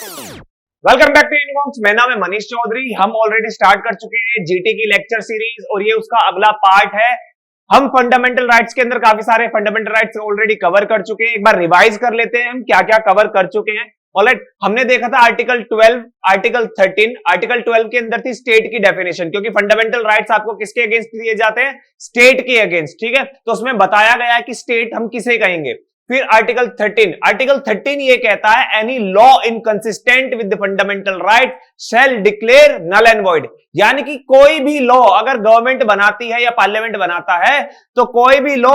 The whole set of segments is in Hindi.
Welcome back to uniforms. मेरा नाम है मनीष चौधरी। हम ऑलरेडी स्टार्ट कर चुके हैं जीटी की लेक्चर सीरीज और ये उसका अगला पार्ट है। हम फंडामेंटल राइट्स के अंदर काफी सारे फंडामेंटल राइट्स ऑलरेडी कवर कर चुके हैं। एक बार रिवाइज कर लेते हैं हम क्या क्या कवर कर चुके हैं। ऑलराइट, हमने देखा था आर्टिकल 12, आर्टिकल 13। आर्टिकल 12 के अंदर थी स्टेट की डेफिनेशन, क्योंकि फंडामेंटल राइट्स आपको किसके अगेंस्ट दिए जाते हैं? स्टेट के अगेंस्ट। ठीक है, तो उसमें बताया गया है कि स्टेट हम किसे कहेंगे। फिर आर्टिकल 13 ये कहता है any law inconsistent with the fundamental right shall declare null and void. यानी कि कोई भी लॉ अगर गवर्नमेंट बनाती है या पार्लियामेंट बनाता है तो कोई भी लॉ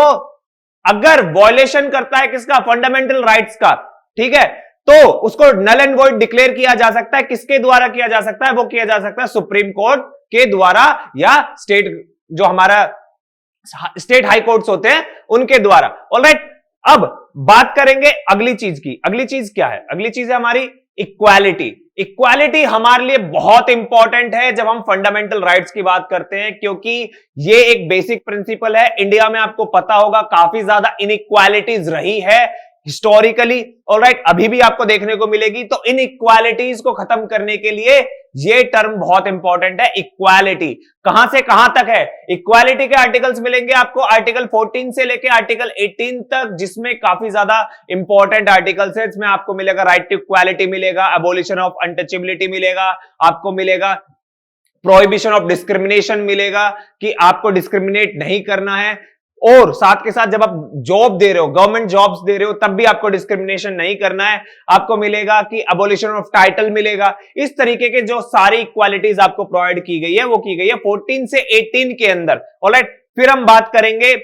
अगर वॉयलेशन करता है किसका? फंडामेंटल राइट्स का, ठीक है, तो उसको नल एंड वॉइड डिक्लेयर किया जा सकता है। किसके द्वारा किया जा सकता है? वो किया जा सकता है सुप्रीम कोर्ट के द्वारा या स्टेट, जो हमारा स्टेट हाई कोर्ट्स होते हैं उनके द्वारा। ऑलराइट, अब बात करेंगे अगली चीज की। अगली चीज क्या है? अगली चीज है हमारी इक्वालिटी। इक्वालिटी हमारे लिए बहुत इंपॉर्टेंट है जब हम फंडामेंटल राइट्स की बात करते हैं, क्योंकि ये एक बेसिक प्रिंसिपल है। इंडिया में आपको पता होगा काफी ज्यादा इनइक्वालिटीज रही है हिस्टोरिकली। ऑलराइट, अभी भी आपको देखने को मिलेगी। तो इनइक्वालिटीज को खत्म करने के लिए ये टर्म बहुत इंपॉर्टेंट है, इक्वालिटी। कहां से कहां तक है? इक्वालिटी के आर्टिकल्स मिलेंगे आपको आर्टिकल 14 से लेके आर्टिकल 18 तक, जिसमें काफी ज्यादा इंपॉर्टेंट आर्टिकल्स है। इसमें आपको मिलेगा राइट टू इक्वालिटी मिलेगा, अबोलिशन ऑफ अनटचेबिलिटी मिलेगा, आपको मिलेगा प्रोहिबिशन ऑफ डिस्क्रिमिनेशन मिलेगा कि आपको डिस्क्रिमिनेट नहीं करना है। और साथ के साथ जब आप जॉब दे रहे हो, गवर्नमेंट जॉब्स दे रहे हो, तब भी आपको डिस्क्रिमिनेशन नहीं करना है। आपको मिलेगा कि अबोलिशन ऑफ टाइटल मिलेगा। इस तरीके के जो सारी इक्वालिटीज आपको प्रोवाइड की गई है वो की गई है 14 से 18 के अंदर। ऑलराइट, फिर हम बात करेंगे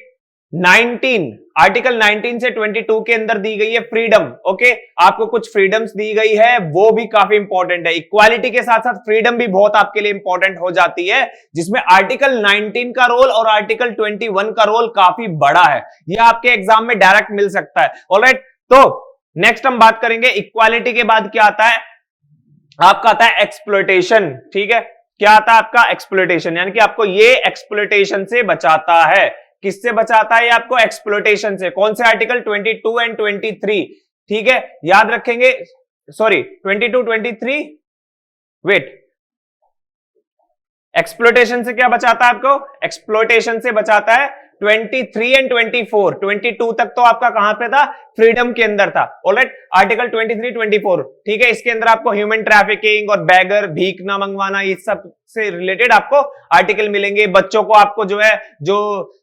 19, आर्टिकल 19 से 22 के अंदर दी गई है फ्रीडम। ओके, आपको कुछ फ्रीडम्स दी गई है, वो भी काफी इंपॉर्टेंट है। इक्वालिटी के साथ साथ फ्रीडम भी बहुत आपके लिए इंपॉर्टेंट हो जाती है, जिसमें आर्टिकल 19 का रोल और आर्टिकल 21 का रोल काफी बड़ा है। ये आपके एग्जाम में डायरेक्ट मिल सकता है। ऑलराइट, तो नेक्स्ट हम बात करेंगे इक्वालिटी के बाद क्या आता है? आपका आता है एक्सप्लॉयटेशन। ठीक है, क्या आता है आपका? एक्सप्लॉयटेशन, यानी कि आपको ये एक्सप्लॉयटेशन से बचाता है। किससे बचाता है? आपको एक्सप्लॉयटेशन से। कौन से आर्टिकल? 22 एंड 23। ठीक है, याद रखेंगे। सॉरी, 22, 23, वेट, एक्सप्लॉयटेशन से क्या बचाता है आपको? एक्सप्लॉयटेशन से बचाता है 23 एंड 24। 22 तक तो आपका कहां पे था? फ्रीडम के अंदर था। ऑलराइट, आर्टिकल 23, 24, ठीक है, इसके अंदर आपको ह्यूमन ट्रैफिकिंग और बैगर, भीख ना मंगवाना, इस सब से रिलेटेड आपको आर्टिकल मिलेंगे। बच्चों को आपको जो है, जो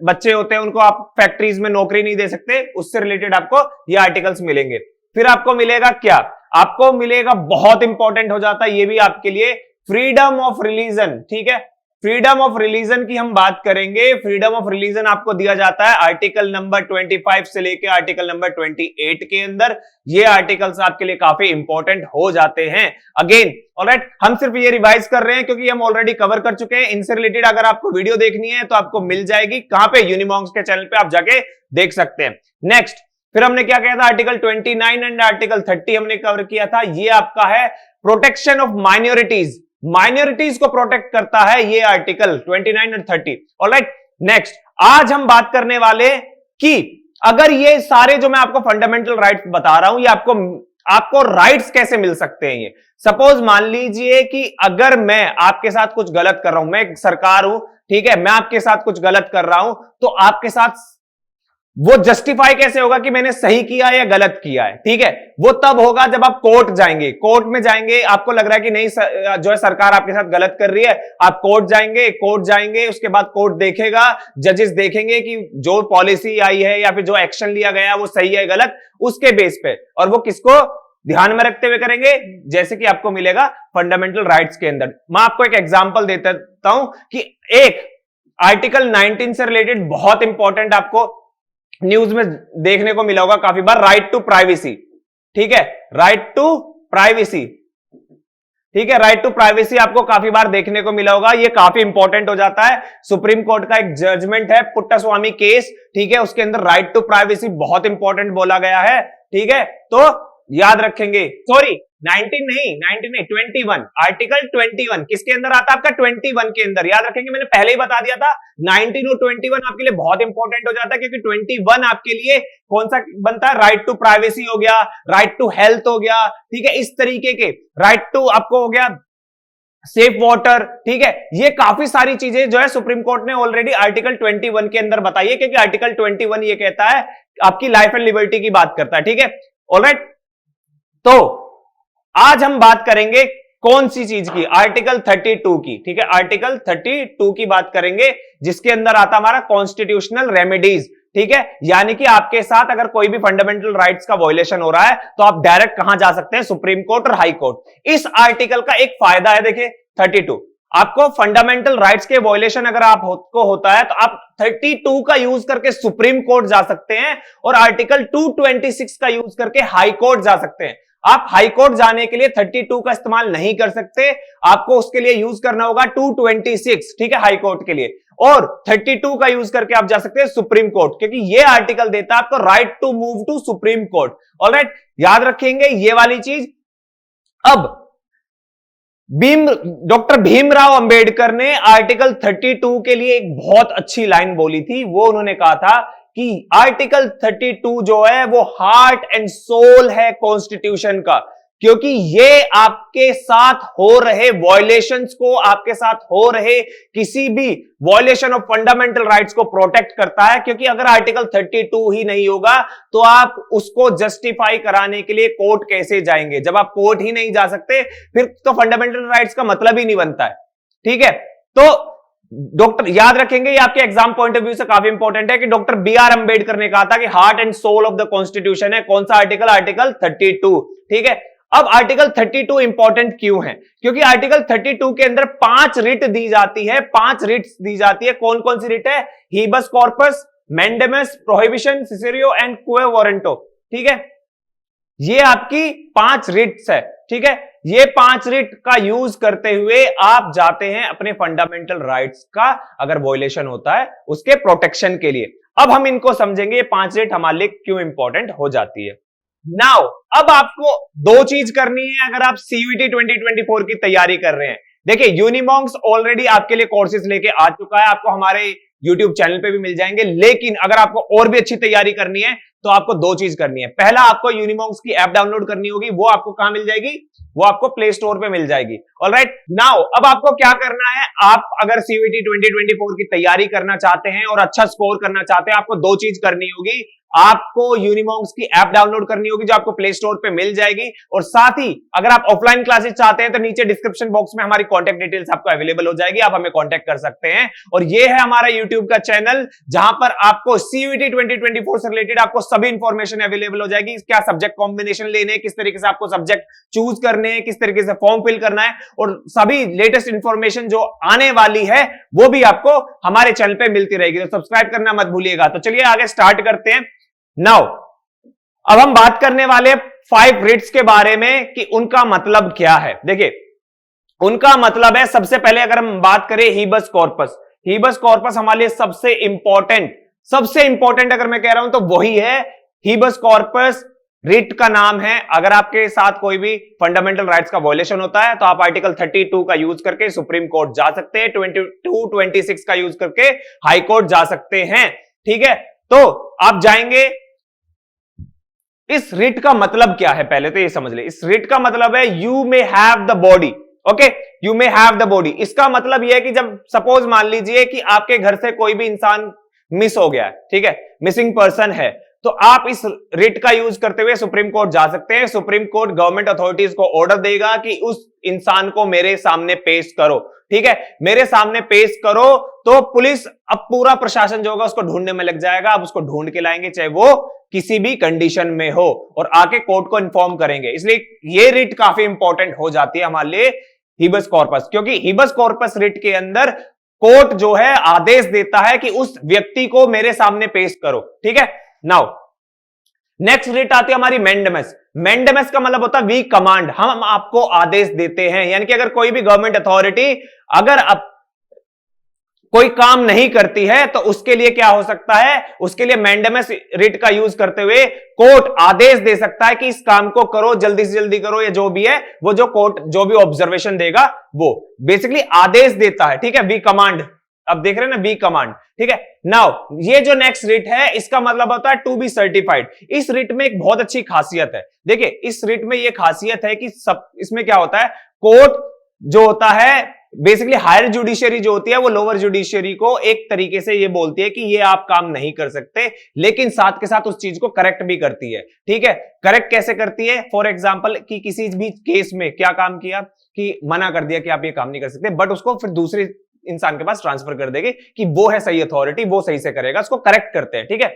बच्चे होते हैं उनको आप फैक्ट्रीज में नौकरी नहीं दे सकते, उससे रिलेटेड आपको ये आर्टिकल्स मिलेंगे। फिर आपको मिलेगा क्या? आपको मिलेगा, बहुत इंपॉर्टेंट हो जाता है ये भी आपके लिए, फ्रीडम ऑफ रिलीजन। ठीक है, फ्रीडम ऑफ रिलीजन की हम बात करेंगे। फ्रीडम ऑफ रिलीजन आपको दिया जाता है आर्टिकल नंबर 25 से लेके आर्टिकल नंबर 28 के अंदर। ये आर्टिकल्स आपके लिए काफी इंपॉर्टेंट हो जाते हैं। अगेन, ऑलराइट, हम सिर्फ ये रिवाइज कर रहे हैं क्योंकि हम ऑलरेडी कवर कर चुके हैं। इनसे रिलेटेड अगर आपको वीडियो देखनी है तो आपको मिल जाएगी। कहां पे? यूनिमॉन्क्स के चैनल पे आप जाके देख सकते हैं। नेक्स्ट, फिर हमने क्या किया था? आर्टिकल 29 एंड आर्टिकल 30 हमने कवर किया था। ये आपका है प्रोटेक्शन ऑफ माइनॉरिटीज। माइनॉरिटीज को प्रोटेक्ट करता है ये आर्टिकल 29 और 30। ऑलराइट, नेक्स्ट, आज हम बात करने वाले कि अगर ये सारे जो मैं आपको फंडामेंटल राइट्स बता रहा हूं, ये आपको राइट्स कैसे मिल सकते हैं। ये सपोज मान लीजिए कि अगर मैं आपके साथ कुछ गलत कर रहा हूं, मैं सरकार हूं, ठीक है, मैं आपके साथ कुछ गलत कर रहा हूं, तो आपके साथ वो जस्टिफाई कैसे होगा कि मैंने सही किया या गलत किया है? ठीक है, वो तब होगा जब आप कोर्ट जाएंगे। कोर्ट में जाएंगे, आपको लग रहा है कि नहीं जो है सरकार आपके साथ गलत कर रही है, आप कोर्ट जाएंगे, उसके बाद कोर्ट देखेगा, जजेस देखेंगे कि जो पॉलिसी आई है या फिर जो एक्शन लिया गया है वो सही है गलत, उसके बेस पे, और वो किसको ध्यान में रखते हुए करेंगे? जैसे कि आपको मिलेगा फंडामेंटल राइट्स के अंदर। मैं आपको एक एग्जांपल देता हूं कि एक आर्टिकल 19 से रिलेटेड बहुत इंपॉर्टेंट आपको न्यूज में देखने को मिला होगा काफी बार, राइट टू प्राइवेसी। ठीक है, राइट टू प्राइवेसी। ठीक है, राइट टू प्राइवेसी आपको काफी बार देखने को मिला होगा। ये काफी इंपॉर्टेंट हो जाता है। सुप्रीम कोर्ट का एक जजमेंट है पुट्टास्वामी केस, ठीक है, उसके अंदर राइट टू प्राइवेसी बहुत इंपॉर्टेंट बोला गया है। ठीक है, तो याद रखेंगे। सॉरी, 19 नहीं, 19 नहीं, 21, आर्टिकल 21 किसके अंदर आता है आपका? 21 के अंदर। याद रखेंगे, मैंने पहले ही बता दिया था 19 और 21 आपके लिए बहुत इंपॉर्टेंट हो जाता है, क्योंकि 21 आपके लिए कौन सा बनता है? राइट टू प्राइवेसी हो गया, राइट टू हेल्थ हो गया, ठीक है, इस तरीके के राइट टू आपको हो गया सेफ वाटर, ठीक है। ये काफी सारी चीजें जो है सुप्रीम कोर्ट ने ऑलरेडी आर्टिकल 21 के अंदर बताई है, क्योंकि आर्टिकल 21 ये कहता है आपकी लाइफ एंड लिबर्टी की बात करता है, ठीक है। ऑलराइट, तो आज हम बात करेंगे कौन सी चीज की? आर्टिकल 32 की, ठीक है, आर्टिकल 32 की बात करेंगे, जिसके अंदर आता हमारा कॉन्स्टिट्यूशनल रेमेडीज, ठीक है। यानी कि आपके साथ अगर कोई भी फंडामेंटल राइट्स का वायलेशन हो रहा है तो आप डायरेक्ट कहां जा सकते हैं? सुप्रीम कोर्ट और हाई कोर्ट। इस आर्टिकल का एक फायदा है, देखिए 32, आपको फंडामेंटल राइट्स के वायलेशन अगर आपको होता है तो आप 32 का यूज करके सुप्रीम कोर्ट जा सकते हैं, और आर्टिकल 226 का यूज करके हाई कोर्ट जा सकते हैं। आप हाई कोर्ट जाने के लिए 32 का इस्तेमाल नहीं कर सकते, आपको उसके लिए यूज करना होगा 226, ठीक है, हाई कोर्ट के लिए, और 32 का यूज करके आप जा सकते हैं सुप्रीम कोर्ट, क्योंकि ये आर्टिकल देता है आपको right to move to supreme court. Alright, याद रखेंगे ये वाली चीज। अब डॉक्टर भीमराव अंबेडकर ने आर्टिकल 32 के लिए एक बहुत अच्छी लाइन बोली थी। वो उन्होंने कहा था कि आर्टिकल 32 जो है वो हार्ट एंड सोल है कॉन्स्टिट्यूशन का, क्योंकि ये आपके साथ हो रहे वायलेशंस को, आपके साथ हो रहे किसी भी वायलेशन ऑफ फंडामेंटल राइट्स को प्रोटेक्ट करता है। क्योंकि अगर आर्टिकल 32 ही नहीं होगा तो आप उसको जस्टिफाई कराने के लिए कोर्ट कैसे जाएंगे? जब आप कोर्ट ही नहीं जा सकते फिर तो फंडामेंटल राइट्स का मतलब ही नहीं बनता है, ठीक है। तो डॉक्टर, याद रखेंगे, ये आपके एग्जाम पॉइंट ऑफ व्यू से काफी इंपॉर्टेंट है कि डॉक्टर बी आर अंबेडकर ने कहा था कि heart and soul of the constitution है कौन सा आर्टिकल? आर्टिकल 32, ठीक है। अब आर्टिकल 32 इंपॉर्टेंट क्यों है? क्योंकि आर्टिकल 32 के अंदर 5 रिट दी जाती है, 5 रिट्स दी जाती है। कौन कौन सी रिट है? Habeas corpus, mandamus, prohibition, certiorari and quo warranto, ठीक है। ये आपकी 5 रिट्स है, ठीक है। ये 5 रिट का यूज करते हुए आप जाते हैं अपने फंडामेंटल राइट्स का अगर वायलेशन होता है उसके प्रोटेक्शन के लिए। अब हम इनको समझेंगे, ये 5 रिट हमारे लिए क्यों इंपॉर्टेंट हो जाती है। नाउ अब आपको 2 चीज करनी है अगर आप सीयूईटी 2024 की तैयारी कर रहे हैं। देखिए, यूनिमॉन्क्स ऑलरेडी आपके लिए कोर्सेज लेके आ चुका है, आपको हमारे YouTube चैनल पे भी मिल जाएंगे। लेकिन अगर आपको और भी अच्छी तैयारी करनी है तो आपको 2 चीज करनी है। पहला, आपको यूनिमॉन्क्स की ऐप डाउनलोड करनी होगी, वो आपको कहां मिल जाएगी? वो आपको प्ले स्टोर पे मिल जाएगी। ऑलराइट, नाउ अब आपको क्या करना है? आप अगर सीयूईटी 2024 की तैयारी करना चाहते हैं और अच्छा स्कोर करना चाहते हैं, आपको 2 चीज करनी होगी। आपको यूनिमॉन्क्स की ऐप डाउनलोड करनी होगी जो आपको प्ले स्टोर पे मिल जाएगी, और साथ ही अगर आप ऑफलाइन क्लासेस चाहते हैं तो नीचे डिस्क्रिप्शन बॉक्स में हमारी कॉन्टैक्ट डिटेल्स आपको अवेलेबल हो जाएगी, आप हमें कॉन्टैक्ट कर सकते हैं। और ये है हमारा यूट्यूब का चैनल जहां पर आपको सीयूईटी 2024 से रिलेटेड आपको सभी इंफॉर्मेशन अवेलेबल हो जाएगी। क्या सब्जेक्ट कॉम्बिनेशन लेने, किस तरीके से आपको सब्जेक्ट चूज करने हैं, किस तरीके से फॉर्म फिल करना है, और सभी लेटेस्ट इंफॉर्मेशन जो आने वाली है वो भी आपको हमारे चैनल पे मिलती रहेगी। तो सब्सक्राइब करना मत भूलिएगा। तो चलिए आगे स्टार्ट करते हैं। नाउ अब हम बात करने वाले 5 रिट्स के बारे में कि उनका मतलब क्या है। देखिए, उनका मतलब है, सबसे पहले अगर हम बात करें हीबस कॉर्पस, हीबस कॉर्पस हमारे लिए सबसे इंपॉर्टेंट अगर मैं कह रहा हूं तो वही है हीबस कॉर्पस। रिट का नाम है। अगर आपके साथ कोई भी फंडामेंटल राइट्स का वायलेशन होता है तो आप आर्टिकल 32 का यूज करके सुप्रीम कोर्ट जा सकते हैं, 22-26 का यूज करके हाई कोर्ट जा सकते हैं, ठीक है। तो आप जाएंगे। इस रिट का मतलब क्या है पहले तो ये समझ ले। इस रिट का मतलब है you may have the body, okay, you may have the body. इसका मतलब यह है कि जब सपोज मान लीजिए कि आपके घर से कोई भी इंसान मिस हो गया है, ठीक है, मिसिंग पर्सन है, तो आप इस रिट का यूज करते हुए सुप्रीम कोर्ट जा सकते हैं। सुप्रीम कोर्ट गवर्नमेंट अथॉरिटीज को ऑर्डर देगा कि उस इंसान को मेरे सामने पेश करो, ठीक है, मेरे सामने पेश करो। तो पुलिस, अब पूरा प्रशासन जो होगा उसको ढूंढने में लग जाएगा। अब उसको ढूंढ के लाएंगे चाहे वो किसी भी कंडीशन में हो, और आके कोर्ट को इन्फॉर्म करेंगे। इसलिए ये रिट काफी इंपॉर्टेंट हो जाती है हमारे लिए हीबस कॉर्पस, क्योंकि हीबस कॉर्पस रिट के अंदर कोर्ट जो है आदेश देता है कि उस व्यक्ति को मेरे सामने पेश करो, ठीक है। नाउ नेक्स्ट रिट आती है हमारी मैंडेमस। मैंडेमस का मतलब होता है वी कमांड, हम आपको आदेश देते हैं। यानी कि अगर कोई भी गवर्नमेंट अथॉरिटी अगर कोई काम नहीं करती है तो उसके लिए क्या हो सकता है, उसके लिए मैंडेमस रिट का यूज करते हुए कोर्ट आदेश दे सकता है कि इस काम को करो, जल्दी से जल्दी करो, या जो भी है वो जो कोर्ट जो भी ऑब्जर्वेशन देगा वो बेसिकली आदेश देता है। ठीक है, वी कमांड, अब देख रहे हैं ना, वी कमांड। ठीक है, नाउ ये जो नेक्स्ट रिट है इसका मतलब होता है टू बी सर्टिफाइड। इस रिट में एक बहुत अच्छी खासियत है, देखिए इस रिट में ये खासियत है कि सब इसमें क्या होता है, कोर्ट जो होता है बेसिकली हायर जुडिशियरी जो होती है वो लोअर जुडिशियरी को एक तरीके से ये बोलती है कि ये आप काम नहीं कर सकते, लेकिन साथ के साथ उस चीज को करेक्ट भी करती है। ठीक है, करेक्ट कैसे करती है, फॉर एग्जांपल कि किसी भी केस में क्या काम किया कि मना कर दिया कि आप ये काम नहीं कर सकते, बट उसको फिर दूसरे इंसान के पास ट्रांसफर कर देगी कि वो है सही अथॉरिटी, वो सही से करेगा, उसको करेक्ट करते हैं। ठीक है,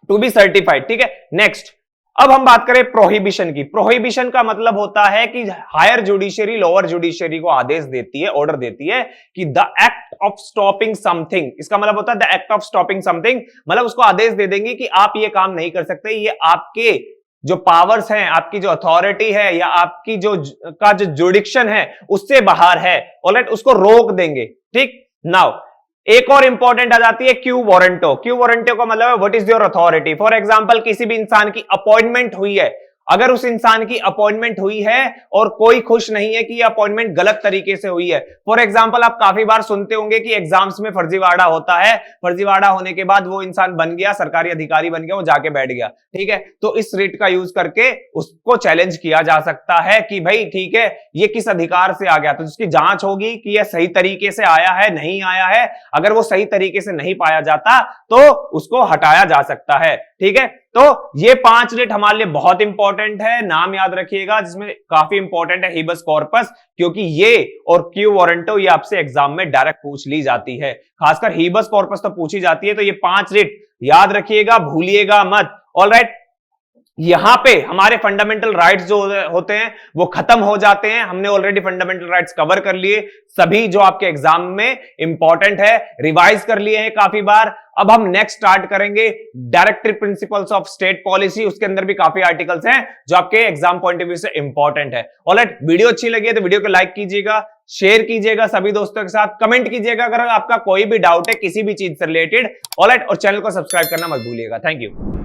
टू बी सर्टिफाइड। ठीक है, नेक्स्ट अब हम बात करें प्रोहिबिशन की। प्रोहिबिशन का मतलब होता है कि हायर जुडिशियरी लोअर जुडिशियरी को आदेश देती है, ऑर्डर देती है कि the act of stopping something, इसका मतलब होता है the act of stopping something, मतलब उसको आदेश दे देंगे कि आप ये काम नहीं कर सकते, ये आपके जो पावर्स हैं, आपकी जो अथॉरिटी है या आपकी जो जुडिक्शन है उससे बाहर है, ऑलराइट, उसको रोक देंगे। ठीक, नाउ एक और इंपॉर्टेंट आ जाती है क्यू वारंटो। क्यू वारंटो का मतलब है what is your authority. For example किसी भी इंसान की अपॉइंटमेंट हुई है, अगर उस इंसान की अपॉइंटमेंट हुई है और कोई खुश नहीं है कि ये अपॉइंटमेंट गलत तरीके से हुई है, फॉर एग्जांपल आप काफी बार सुनते होंगे कि एग्जाम्स में फर्जीवाड़ा होता है, फर्जीवाड़ा होने के बाद वो इंसान बन गया सरकारी अधिकारी बन गया, वो जाके बैठ गया। ठीक है, तो इस रिट का यूज करके उसको चैलेंज किया जा सकता है कि भाई ठीक है ये किस अधिकार से आ गया, तो उसकी जांच होगी कि यह सही तरीके से आया है नहीं आया है, अगर वो सही तरीके से नहीं पाया जाता तो उसको हटाया जा सकता है। ठीक है, तो ये 5 रिट हमारे लिए बहुत इंपॉर्टेंट है, नाम याद रखिएगा, जिसमें काफी इंपॉर्टेंट है हिबस कॉर्पस, क्योंकि ये और क्यू वारंटो ये आपसे एग्जाम में डायरेक्ट पूछ ली जाती है, खासकर हिबस कॉर्पस तो पूछी जाती है, तो ये 5 रिट याद रखिएगा, भूलिएगा मत। ऑलराइट, यहां पे हमारे फंडामेंटल राइट्स जो होते हैं वो खत्म हो जाते हैं। हमने ऑलरेडी फंडामेंटल राइट्स कवर कर लिए, सभी जो आपके एग्जाम में इंपॉर्टेंट है, रिवाइज कर लिए हैं काफी बार। अब हम नेक्स्ट स्टार्ट करेंगे directive principles of state policy, उसके अंदर भी काफी आर्टिकल्स हैं जो आपके एग्जाम पॉइंट ऑफ व्यू से इंपॉर्टेंट है। ऑलराइट, वीडियो अच्छी लगी है तो वीडियो को लाइक कीजिएगा, शेयर कीजिएगा सभी दोस्तों के साथ, कमेंट कीजिएगा अगर आपका कोई भी डाउट है किसी भी चीज से रिलेटेड। ऑलराइट, और चैनल को सब्सक्राइब करना मत भूलिएगा। Thank you.